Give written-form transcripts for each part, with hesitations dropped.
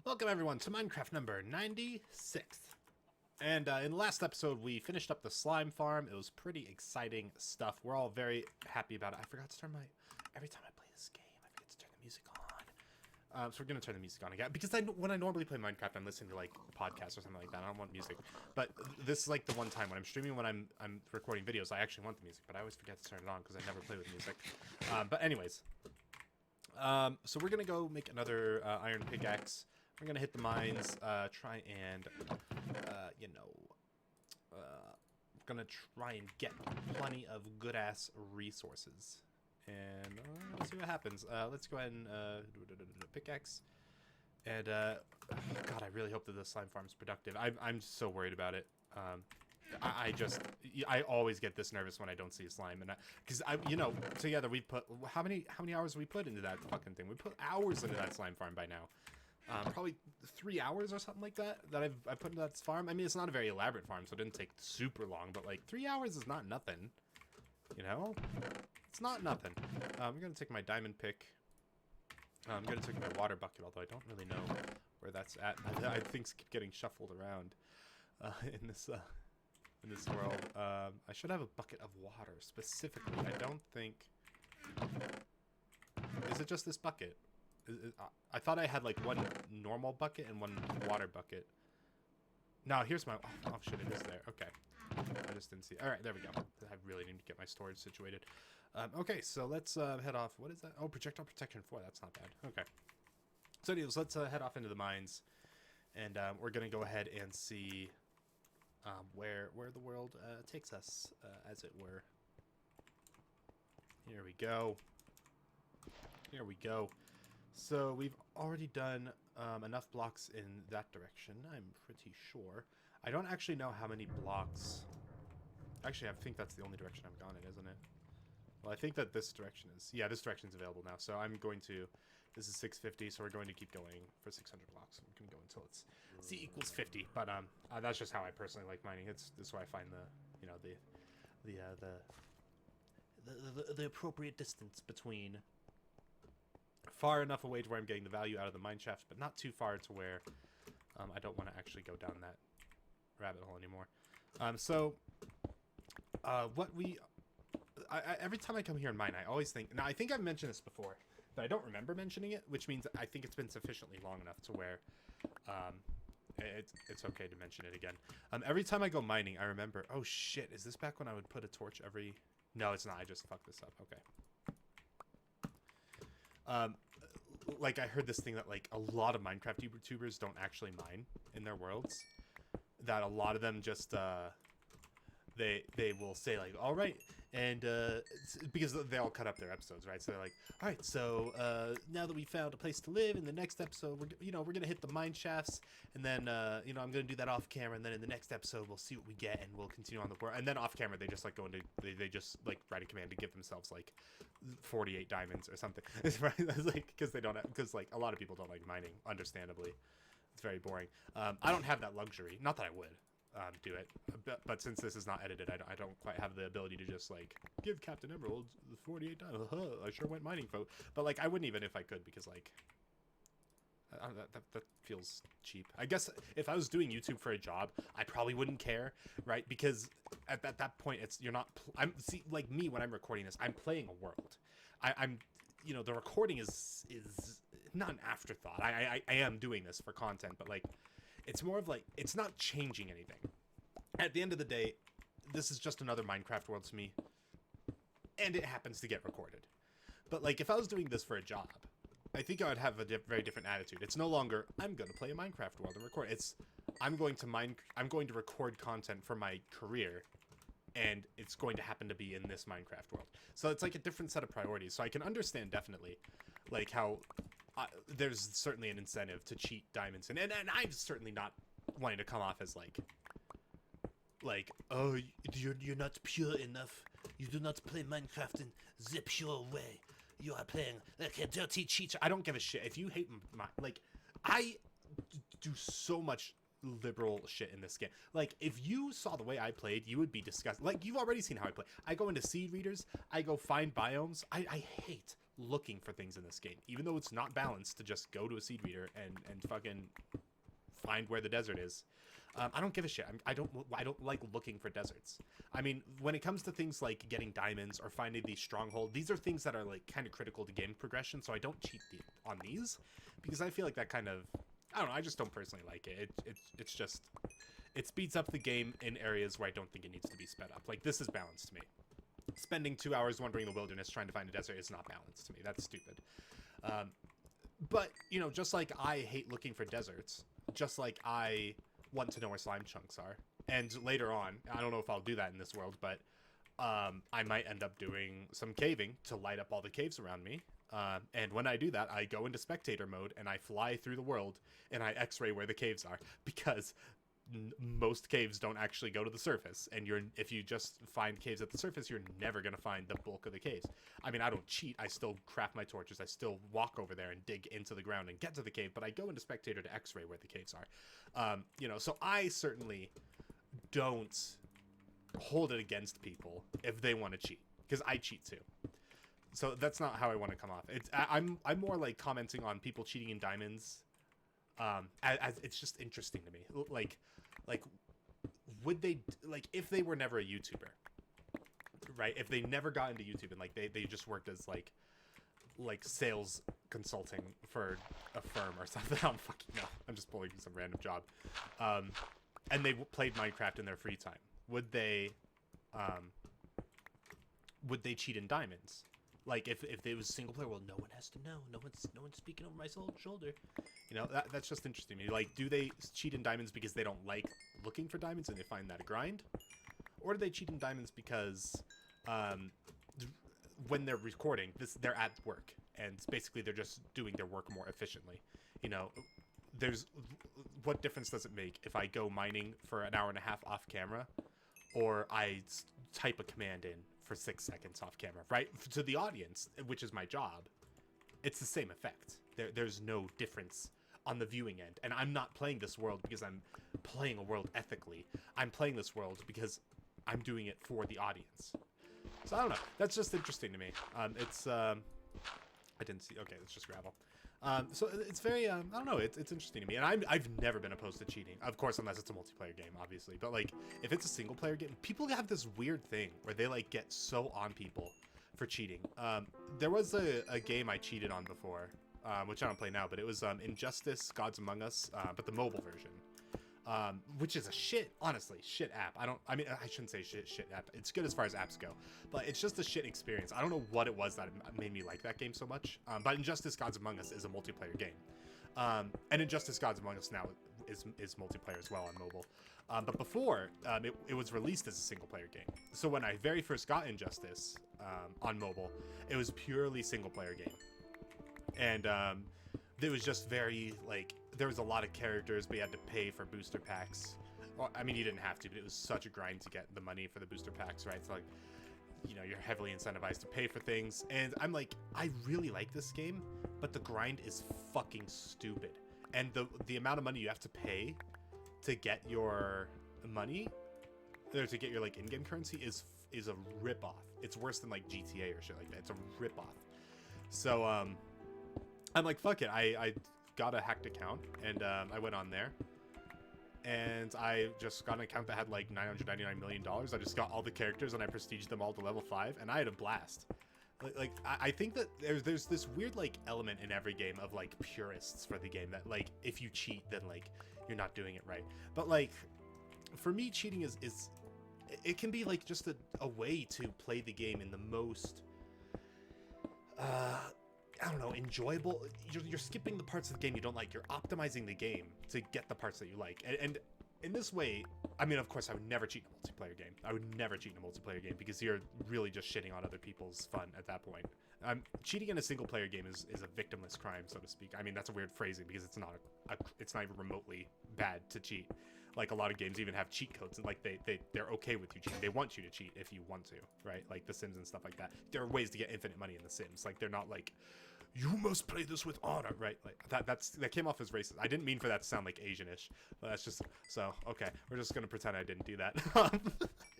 Welcome everyone to Minecraft number 96. And in the last episode, we finished up the slime farm. It was pretty exciting stuff. We're all very happy about it. I forgot to turn my... Every time I play this game, I forget to turn the music on. So we're going to turn the music on again. Because when I normally play Minecraft, I'm listening to, like, podcasts or something like that. I don't want music. But this is, like, the one time when I'm streaming, when I'm recording videos, I actually want the music. But I always forget to turn it on because I never play with music. But anyways. So we're going to go make another iron pickaxe. We're gonna hit the mines, try and, we're gonna try and get plenty of good-ass resources. And, let's see what happens. Let's go ahead and, do a pickaxe. And, God, I really hope that this slime farm is productive. I'm so worried about it. I always get this nervous when I don't see a slime, and because together we put how many hours we put into that fucking thing? We put hours into that slime farm by now. Probably 3 hours or something like that I've put into that farm. I mean, it's not a very elaborate farm, so it didn't take super long, but like 3 hours is not nothing. You know? It's not nothing. I'm gonna take my diamond pick. I'm gonna take my water bucket, although I don't really know where that's at. I things keep getting shuffled around in this world. I should have a bucket of water specifically. I don't think. Is it just this bucket? I thought I had like one normal bucket and one water bucket. No, here's my... Oh, shit, it is there. Okay. I just didn't see it. Alright, there we go. I really need to get my storage situated. Okay, so let's head off. What is that? Oh, projectile protection 4. That's not bad. Okay. So anyways, let's head off into the mines. And we're going to go ahead and see where the world takes us, as it were. Here we go. Here we go. So we've already done enough blocks in that direction, I'm pretty sure. I don't actually know how many blocks... Actually, I think that's the only direction I've gone in, isn't it? Well, I think that this direction is... Yeah, this direction is available now. So I'm going to... This is 650, so we're going to keep going for 600 blocks. We're going to go until it's C equals 50. But that's just how I personally like mining. This is where I find the appropriate distance between... far enough away to where I'm getting the value out of the mine shafts, but not too far to where I don't want to actually go down that rabbit hole anymore. Every time I come here and mine, I always think... Now, I think I've mentioned this before, but I don't remember mentioning it, which means I think it's been sufficiently long enough to where it's okay to mention it again. Every time I go mining, I remember... Oh, shit. Is this back when I would put a torch every... No, it's not. I just fucked this up. Okay. Like, I heard this thing that, like, a lot of Minecraft YouTubers don't actually mine in their worlds. That a lot of them just, they will say, like, all right, and, because they all cut up their episodes, right? So they're like, all right, so, now that we found a place to live, in the next episode, we're gonna hit the mine shafts, and then, I'm gonna do that off camera, and then in the next episode, we'll see what we get, and we'll continue on the world. And then off camera, they just, like, go into, they just, like, write a command to give themselves, like, 48 diamonds or something. It's right, that's like, because they don't, because, like, a lot of people don't like mining, understandably. It's very boring. I don't have that luxury. Not that I would. Do it, but since this is not edited, I don't quite have the ability to just like give Captain Emerald 48 times. I sure went mining, folks. But like I wouldn't even if I could, because like that feels cheap. I guess if I was doing YouTube for a job, I probably wouldn't care, right? Because at that point, see, like me when I'm recording this, I'm playing a world. I'm the recording is not an afterthought. I am doing this for content, but like. It's more of like, it's not changing anything. At the end of the day, this is just another Minecraft world to me. And it happens to get recorded. But like, if I was doing this for a job, I think I would have a very different attitude. It's no longer, I'm going to play a Minecraft world and record. It's, I'm going to record content for my career. And it's going to happen to be in this Minecraft world. So it's like a different set of priorities. So I can understand definitely, like how... there's certainly an incentive to cheat diamonds, and I'm certainly not wanting to come off as like, oh, you're not pure enough. You do not play Minecraft in the pure way. You are playing like a dirty cheater. I don't give a shit if you hate my like. I do so much liberal shit in this game. Like, if you saw the way I played, you would be disgusted. Like, you've already seen how I play. I go into seed readers. I go find biomes. I hate looking for things in this game, even though it's not balanced to just go to a seed reader and fucking find where the desert is. I don't give a shit. I don't like looking for deserts. I mean, when it comes to things like getting diamonds or finding the stronghold, these are things that are like kind of critical to game progression. So I don't cheat on these because I feel like that kind of, I don't know. I just don't personally like it. It's just, it speeds up the game in areas where I don't think it needs to be sped up. Like, this is balanced to me. Spending 2 hours wandering the wilderness trying to find a desert is not balanced to me. That's stupid. But, you know, just like I hate looking for deserts, just like I want to know where slime chunks are. And later on, I don't know if I'll do that in this world, but I might end up doing some caving to light up all the caves around me. And when I do that, I go into spectator mode and I fly through the world and I x-ray where the caves are, because most caves don't actually go to the surface, and if you just find caves at the surface, you're never going to find the bulk of the caves. I mean, I don't cheat. I still craft my torches. I still walk over there and dig into the ground and get to the cave, but I go into spectator to x-ray where the caves are. You know, so I certainly don't hold it against people if they want to cheat, because I cheat too. So that's not how I want to come off. I'm more like commenting on people cheating in diamonds. As it's just interesting to me. Like, would they, like, if they were never a YouTuber, right? If they never got into YouTube and like they just worked as like sales consulting for a firm or something. I don't fucking know. I'm just pulling some random job. And they played Minecraft in their free time. Would they cheat in diamonds? Like, if it was single player, well, no one has to know. No one's speaking over my shoulder. You know, that's just interesting to me. Like, do they cheat in diamonds because they don't like looking for diamonds and they find that a grind? Or do they cheat in diamonds because when they're recording, they're at work, and basically they're just doing their work more efficiently? You know, what difference does it make if I go mining for an hour and a half off camera, or I type a command in for 6 seconds off camera, right? To the audience, which is my job, it's the same effect. There's no difference on the viewing end. And I'm not playing this world because I'm playing a world ethically. I'm playing this world because I'm doing it for the audience. So I don't know. That's just interesting to me. I didn't see. Okay, it's just gravel. So it's very, I don't know, it's interesting to me. And I've never been opposed to cheating. Of course, unless it's a multiplayer game, obviously. But, like, if it's a single player game, people have this weird thing where they, like, get so on people for cheating. There was a game I cheated on before, which I don't play now, but it was Injustice Gods Among Us, but the mobile version. Which is a shit app. I mean, I shouldn't say shit app. It's good as far as apps go, but it's just a shit experience. I don't know what it was that made me like that game so much. But Injustice Gods Among Us is a multiplayer game. And Injustice Gods Among Us now is multiplayer as well on mobile. But before, it was released as a single player game. So when I very first got Injustice on mobile, it was purely single player game. And it was just very, like, there was a lot of characters, but you had to pay for booster packs. Well, I mean, you didn't have to, but it was such a grind to get the money for the booster packs, right? So, like, you know, you're heavily incentivized to pay for things. And I'm like, I really like this game, but the grind is fucking stupid. And the amount of money you have to pay to get your money, or to get your, like, in-game currency is a rip-off. It's worse than, like, GTA or shit like that. It's a rip-off. So, I'm like, fuck it. I got a hacked account, and I went on there, and I just got an account that had like $999 million. I just got all the characters and I prestiged them all to level 5, and I had a blast. Like I think that there's this weird like element in every game of like purists for the game that like if you cheat then like you're not doing it right. But like for me, cheating is it can be like just a way to play the game in the most I don't know, enjoyable. You're skipping the parts of the game you don't like. You're optimizing the game to get the parts that you like. And in this way, I mean, of course, I would never cheat in a multiplayer game. I would never cheat in a multiplayer game because you're really just shitting on other people's fun at that point. Cheating in a single player game is a victimless crime, so to speak. I mean, that's a weird phrasing because it's not even remotely bad to cheat. Like a lot of games even have cheat codes, and like they're okay with you cheating. They want you to cheat if you want to, right? Like The Sims and stuff like that. There are ways to get infinite money in The Sims. Like they're not like, you must play this with honor, right? Like that came off as racist. I didn't mean for that to sound like Asianish, but that's just so okay. We're just gonna pretend I didn't do that.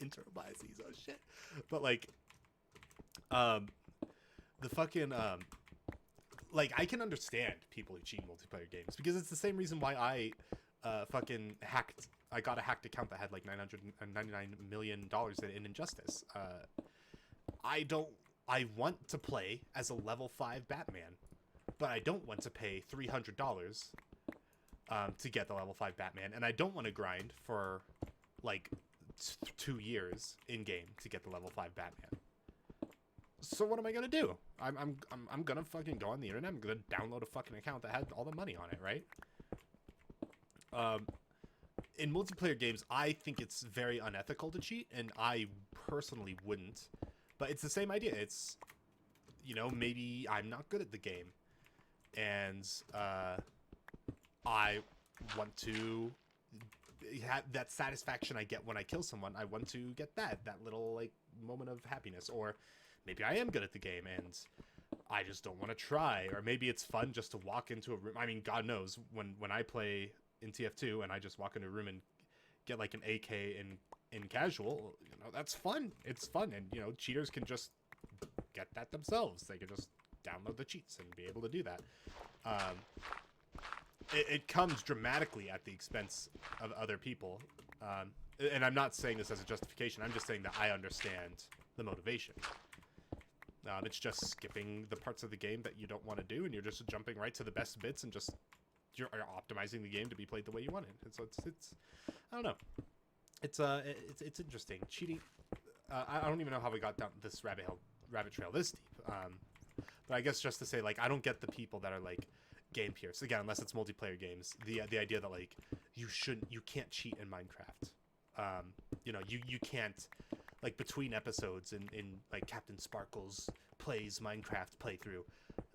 Internal biases, oh shit. But like, the fucking like I can understand people who cheat in multiplayer games because it's the same reason why I fucking hacked. I got a hacked account that had like $999 million in Injustice. I don't. I want to play as a level 5 Batman, but I don't want to pay $300 to get the level 5 Batman, and I don't want to grind for like 2 years in game to get the level 5 Batman. So what am I gonna do? I'm gonna fucking go on the internet. I'm gonna download a fucking account that had all the money on it, right? In multiplayer games, I think it's very unethical to cheat, and I personally wouldn't. But it's the same idea. It's, you know, maybe I'm not good at the game, and I want to have that satisfaction I get when I kill someone. I want to get that little like moment of happiness. Or maybe I am good at the game and I just don't want to try. Or maybe it's fun just to walk into a room. I mean, God knows when I play in TF2 and I just walk into a room and get like an AK in casual, you know, that's fun. It's fun. And, you know, cheaters can just get that themselves. They can just download the cheats and be able to do that. It comes dramatically at the expense of other people. And I'm not saying this as a justification. I'm just saying that I understand the motivation. It's just skipping the parts of the game that you don't want to do, and you're just jumping right to the best bits and just you're optimizing the game to be played the way you want it. And so it's I don't know. It's interesting. Cheating. I don't even know how we got down this rabbit trail this deep. But I guess just to say, like, I don't get the people that are like game peers, again, unless it's multiplayer games. The idea that like you can't cheat in Minecraft. You know, you can't, like, between episodes in like Captain Sparkles plays Minecraft playthrough.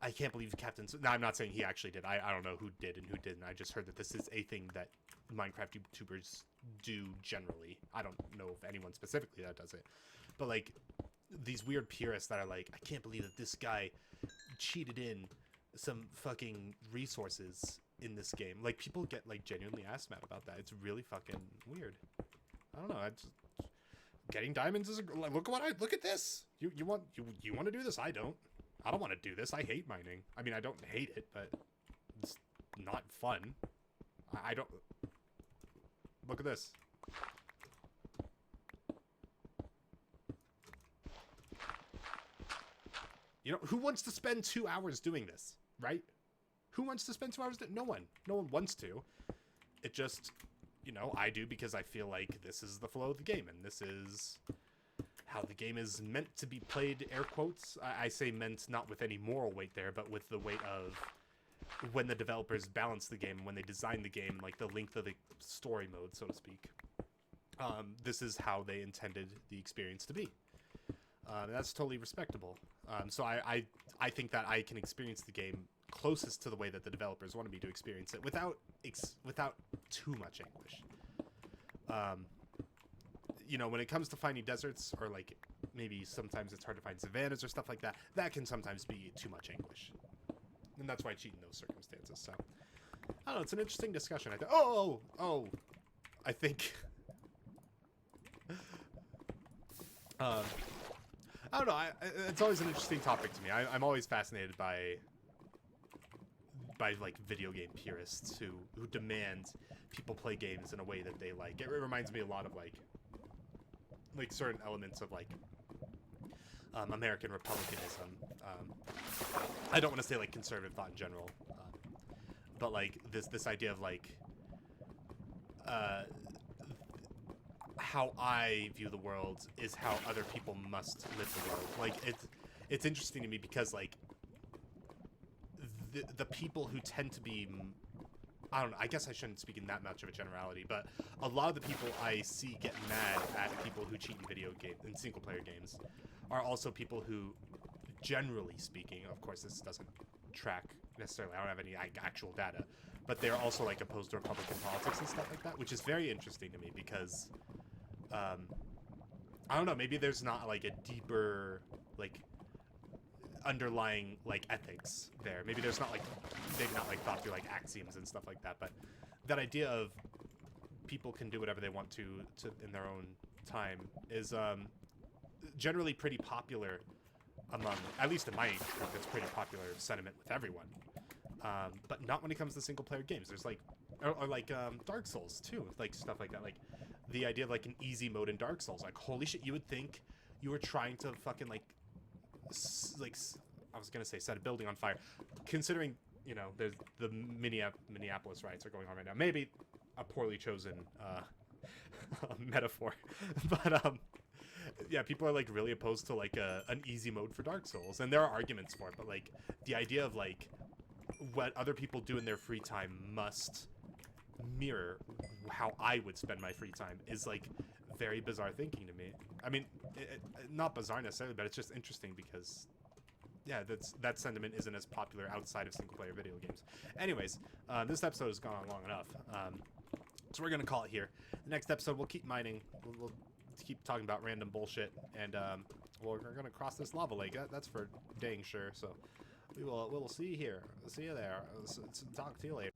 I can't believe now I'm not saying he actually did. I don't know who did and who didn't. I just heard that this is a thing that Minecraft YouTubers do generally. I don't know of anyone specifically that does it. But like these weird purists that are like, I can't believe that this guy cheated in some fucking resources in this game. Like, people get like genuinely ass mad about that. It's really fucking weird. I don't know. Getting diamonds is look at this. You want to do this? I don't want to do this. I hate mining. I mean, I don't hate it, but it's not fun. I don't. Look at this. You know, who wants to spend 2 hours doing this, right? Who wants to spend 2 hours? No one. No one wants to. It just, you know, I do because I feel like this is the flow of the game, and this is how the game is meant to be played, air quotes. I say meant not with any moral weight there, but with the weight of when the developers balance the game, when they design the game, like the length of the story mode, so to speak. This is how they intended the experience to be. That's totally respectable. So I think that I can experience the game closest to the way that the developers wanted me to experience it without too much anguish. You know, when it comes to finding deserts, or like maybe sometimes it's hard to find savannas or stuff like that, that can sometimes be too much anguish. And that's why I cheat in those circumstances. So, I don't know, it's an interesting discussion. I think I don't know. It's always an interesting topic to me. I'm always fascinated by like video game purists who demand people play games in a way that they like. It reminds me a lot of like certain elements of like American republicanism. I don't want to say like conservative thought in general, but like this idea of like how I view the world is how other people must live the world. Like, it's interesting to me because like the people who tend to be, I don't know, I guess I shouldn't speak in that much of a generality, but a lot of the people I see get mad at people who cheat in single player games are also people who, generally speaking, of course this doesn't track necessarily, I don't have any actual data, but they're also like opposed to Republican politics and stuff like that, which is very interesting to me because I don't know, maybe there's not like a deeper like underlying like ethics there. Maybe there's not like, they've not like thought through like axioms and stuff like that, but that idea of people can do whatever they want to in their own time is generally pretty popular among, at least in my age group, it's pretty popular sentiment with everyone. But not when it comes to single player games. There's like, or like Dark Souls too, like stuff like that. Like the idea of like an easy mode in Dark Souls. Like holy shit, you would think you were trying to fucking like, I was gonna say set a building on fire, considering you know there's the Minneapolis riots are going on right now. Maybe a poorly chosen metaphor, but yeah, people are like really opposed to like an easy mode for Dark Souls, and there are arguments for it. But like the idea of like what other people do in their free time must mirror how I would spend my free time is like very bizarre thinking to me. I mean, not bizarre necessarily, but it's just interesting because yeah, that sentiment isn't as popular outside of single player video games. Anyways, this episode has gone on long enough. So we're gonna call it here. The next episode we'll keep mining. We'll keep talking about random bullshit, and we're gonna cross this lava lake. That's for dang sure. So we'll see you here. See you there. Talk to you later.